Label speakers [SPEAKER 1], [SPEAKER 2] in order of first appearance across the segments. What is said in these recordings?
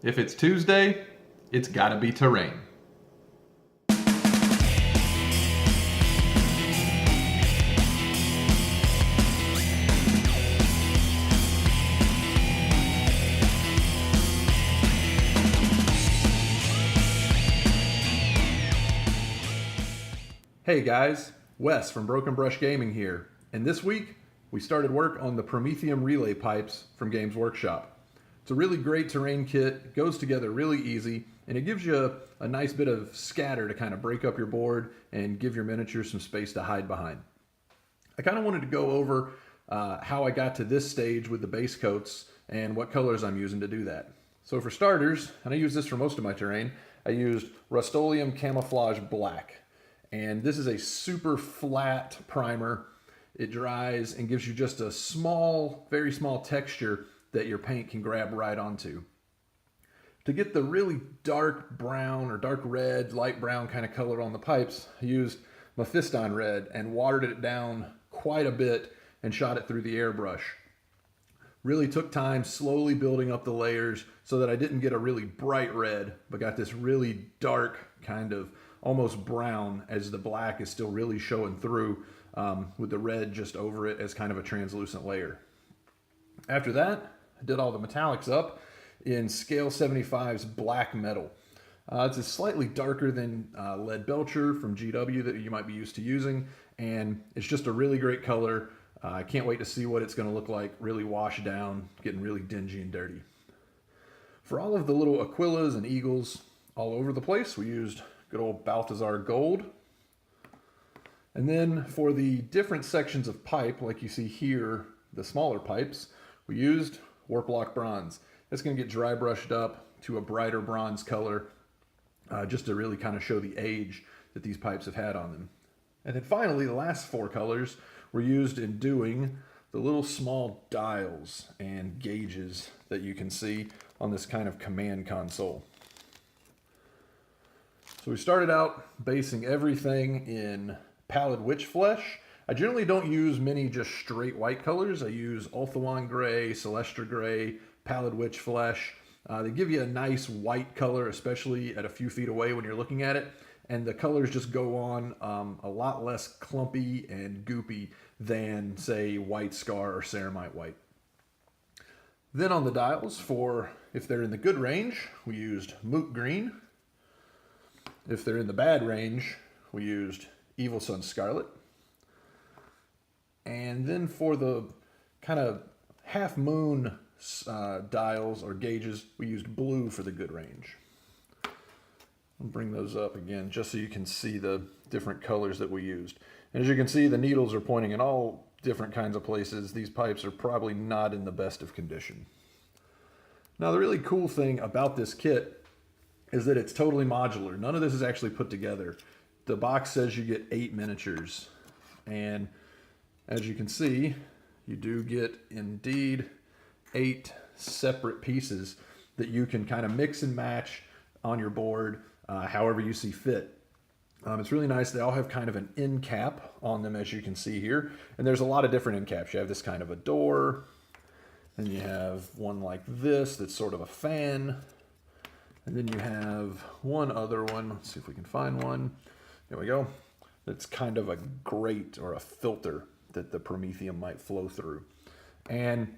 [SPEAKER 1] If it's Tuesday, it's gotta be terrain. Hey guys, Wes from Broken Brush Gaming here, and this week we started work on the Promethium Relay Pipes from Games Workshop. It's a really great terrain kit, it goes together really easy, and it gives you a nice bit of scatter to kind of break up your board and give your miniatures some space to hide behind. I kind of wanted to go over how I got to this stage with the base coats and what colors I'm using to do that. So for starters, and I use this for most of my terrain, I used Rust-Oleum Camouflage Black. And this is a super flat primer. It dries and gives you just a small, very small texture that your paint can grab right onto. To get the really dark brown or dark red, light brown kind of color on the pipes, I used Mephiston Red and watered it down quite a bit and shot it through the airbrush. Really took time slowly building up the layers so that I didn't get a really bright red, but got this really dark kind of almost brown as the black is still really showing through with the red just over it as kind of a translucent layer. After that, I did all the metallics up in Scale 75's black metal. It's slightly darker than Lead Belcher from GW that you might be used to using, and it's just a really great color. I can't wait to see what it's going to look like, really washed down, getting really dingy and dirty. For all of the little Aquillas and Eagles all over the place, we used good old Balthazar Gold. And then for the different sections of pipe, like you see here, the smaller pipes, we used Warplock Bronze. It's going to get dry brushed up to a brighter bronze color, just to really kind of show the age that these pipes have had on them. And then finally, the last four colors were used in doing the little small dials and gauges that you can see on this kind of command console. So we started out basing everything in Pallid Witch Flesh. I generally don't use many just straight white colors. I use Ulthuan Gray, Celestra Gray, Pallid Witch Flesh. They give you a nice white color, especially at a few feet away when you're looking at it. And the colors just go on a lot less clumpy and goopy than, say, White Scar or Ceramite White. Then on the dials, for if they're in the good range, we used Moot Green. If they're in the bad range, we used Evil Sun Scarlet. And then for the kind of half moon dials or gauges, we used blue for the good range. I'll bring those up again just so you can see the different colors that we used. And as you can see, the needles are pointing in all different kinds of places. These pipes are probably not in the best of condition. Now, the really cool thing about this kit is that it's totally modular. None of this is actually put together. The box says you get 8 miniatures. And as you can see, you do get indeed 8 separate pieces that you can kind of mix and match on your board however you see fit. It's really nice. They all have kind of an end cap on them, as you can see here. And there's a lot of different end caps. You have this kind of a door. Then you have one like this that's sort of a fan. And then you have one other one. Let's see if we can find one. There we go. That's kind of a grate or a filter that the Promethium might flow through. And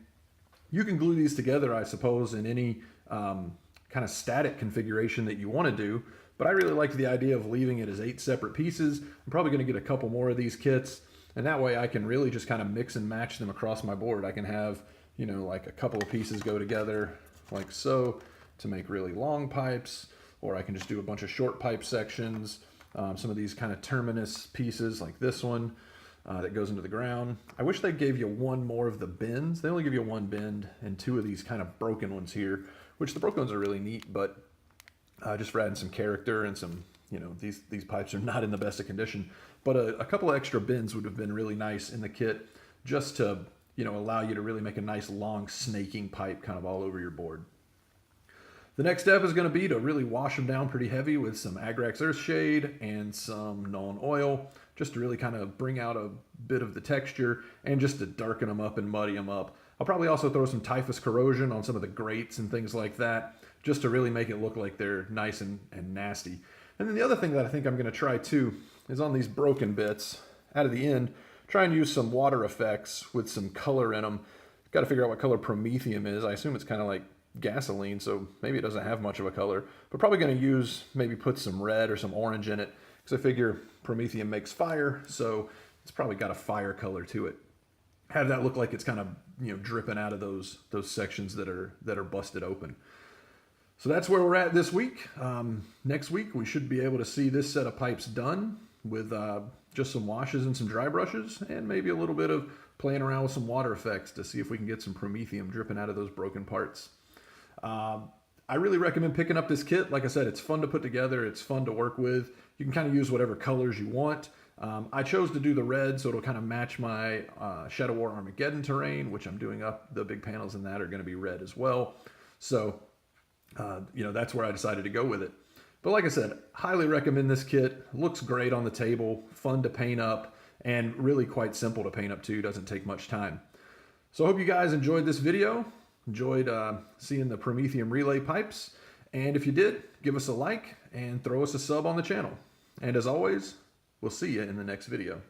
[SPEAKER 1] you can glue these together, I suppose, in any kind of static configuration that you want to do. But I really like the idea of leaving it as 8 separate pieces. I'm probably going to get a couple more of these kits. And that way I can really just kind of mix and match them across my board. I can have, you know, like a couple of pieces go together like so, to make really long pipes, or I can just do a bunch of short pipe sections. Some of these kind of terminus pieces like this one that goes into the ground. I wish they gave you one more of the bends. They only give you one bend and 2 of these kind of broken ones here, which the broken ones are really neat, but just for adding some character and some, you know, these pipes are not in the best of condition. But a couple of extra bends would have been really nice in the kit just to, you know, allow you to really make a nice long snaking pipe kind of all over your board. The next step is going to be to really wash them down pretty heavy with some Agrax Earthshade and some Nuln Oil, just to really kind of bring out a bit of the texture and just to darken them up and muddy them up. I'll probably also throw some Typhus Corrosion on some of the grates and things like that, just to really make it look like they're nice and nasty. And then the other thing that I think I'm going to try too is on these broken bits out of the end, try and use some water effects with some color in them. Got to figure out what color Promethium is. I assume it's kind of like gasoline, so maybe it doesn't have much of a color, but probably going to use, maybe put some red or some orange in it, because I figure Promethium makes fire, so it's probably got a fire color to it. Have that look like it's kind of, you know, dripping out of those sections that are busted open. So that's where we're at this week. Next week we should be able to see this set of pipes done with just some washes and some dry brushes, and maybe a little bit of playing around with some water effects to see if we can get some Promethium dripping out of those broken parts. I really recommend picking up this kit. Like I said, it's fun to put together. It's fun to work with. You can kind of use whatever colors you want. I chose to do the red, so it'll kind of match my Shadow War Armageddon terrain, which I'm doing up. The big panels in that are going to be red as well. So, you know, that's where I decided to go with it. But like I said, highly recommend this kit. Looks great on the table, fun to paint up, and really quite simple to paint up too. Doesn't take much time. So I hope you guys enjoyed this video. Enjoyed seeing the Promethium Relay Pipes. And if you did, give us a like and throw us a sub on the channel. And as always, we'll see you in the next video.